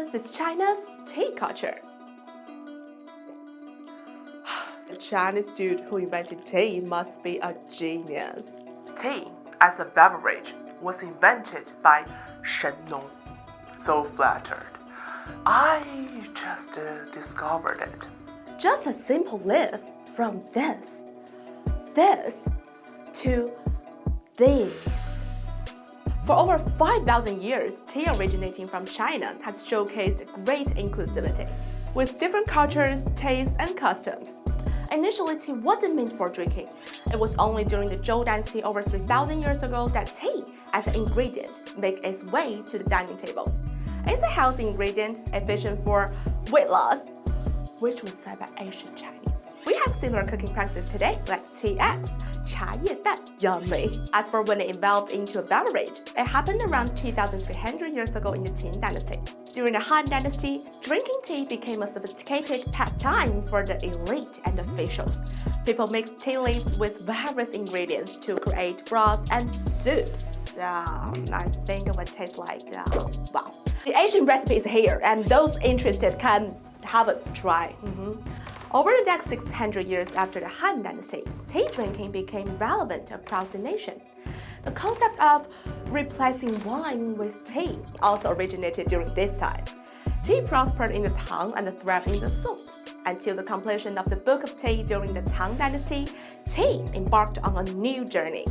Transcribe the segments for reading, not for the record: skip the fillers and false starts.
difference is China's tea culture. The Chinese dude who invented tea must be a genius. Tea, as a beverage, was invented by Shen Nong. So flattered. I just discovered it. Just a simple lift from this to this. For over 5,000 years, tea originating from China has showcased great inclusivity, with different cultures, tastes, and customs. Initially, tea wasn't meant for drinking. It was only during the Zhou Dynasty over 3,000 years ago that tea, as an ingredient, made its way to the dining table. It's a healthy ingredient, efficient for weight loss, which was said by ancient Chinese. We have similar cooking practices today, like tea eggs, 茶叶蛋, yummy. As for when it evolved into a beverage, it happened around 2,300 years ago in the Qin Dynasty. During the Han Dynasty, drinking tea became a sophisticated pastime for the elite and officials. People mixed tea leaves with various ingredients to create broths and soups. I think it would taste like, wow. The Asian recipe is here, and those interested can have a try. Over the next 600 years after the Han Dynasty, tea drinking became relevant across the nation. The concept of replacing wine with tea also originated during this time. Tea prospered in the Tang and thrived in the Song. Until the completion of the Book of Tea during the Tang Dynasty, tea embarked on a new journey.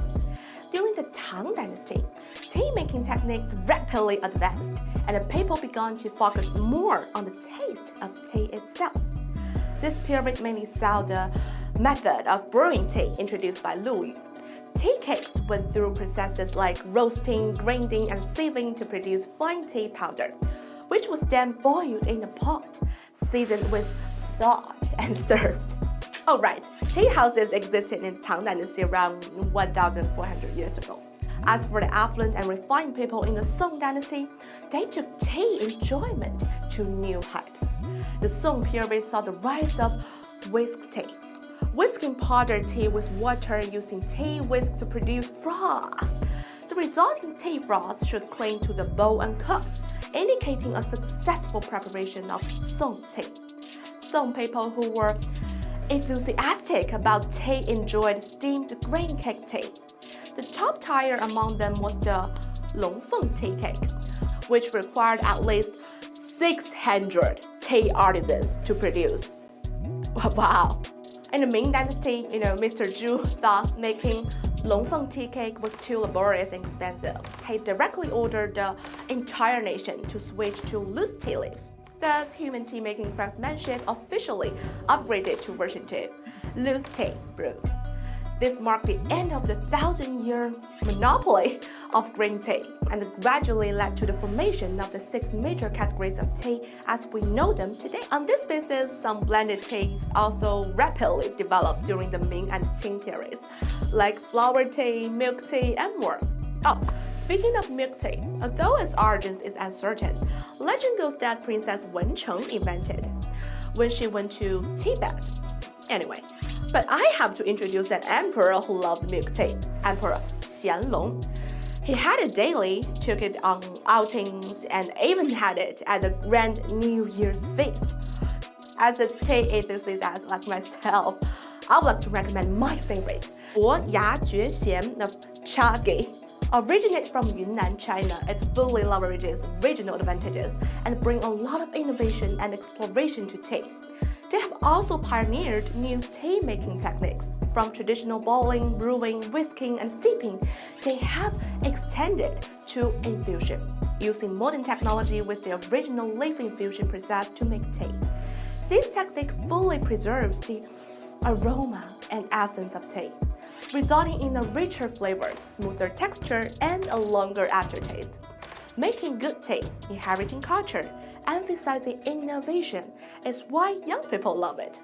During the Tang Dynasty, tea-making techniques rapidly advanced, and the people began to focus more on the taste of tea itself. This period mainly saw the method of brewing tea introduced by Lu Yu. Tea cakes went through processes like roasting, grinding, and sieving to produce fine tea powder, which was then boiled in a pot, seasoned with salt, and served. Oh right, tea houses existed in Tang Dynasty around 1,400 years ago. As for the affluent and refined people in the Song Dynasty, they took tea enjoyment to new heights. The Song period saw the rise of whisk tea. Whisking powdered tea with water using tea whisk to produce froth. The resulting tea froth should cling to the bowl and cup, indicating a successful preparation of Song tea. Song people who were enthusiastic about tea enjoyed steamed grain cake tea. The top tier among them was the Longfeng tea cake, which required at least 600 tea artisans to produce. Wow! In the Ming Dynasty, Mr. Zhu thought making Longfeng tea cake was too laborious and expensive. He directly ordered the entire nation to switch to loose tea leaves. Thus, human tea-making craftsmanship officially upgraded to version 2, loose tea brewed. This marked the end of the 1,000-year monopoly of green tea and gradually led to the formation of the 6 major categories of tea as we know them today. On this basis, some blended teas also rapidly developed during the Ming and Qing periods, like flower tea, milk tea, and more. Oh, speaking of milk tea, although its origins is uncertain, legend goes that Princess Wencheng invented when she went to Tibet. Anyway, but I have to introduce an emperor who loved milk tea, Emperor Qianlong. He had it daily, took it on outings, and even had it at the Grand New Year's feast. As a tea enthusiast like myself, I would like to recommend my favorite, Bo Ya Jue Xian of Chage. Originated from Yunnan, China, it fully leverages regional advantages and brings a lot of innovation and exploration to tea. They have also pioneered new tea-making techniques. From traditional boiling, brewing, whisking, and steeping, they have extended to infusion, using modern technology with the original leaf infusion process to make tea. This technique fully preserves the aroma and essence of tea, resulting in a richer flavor, smoother texture, and a longer aftertaste. Making good tea, inheriting culture, emphasizing innovation is why young people love it.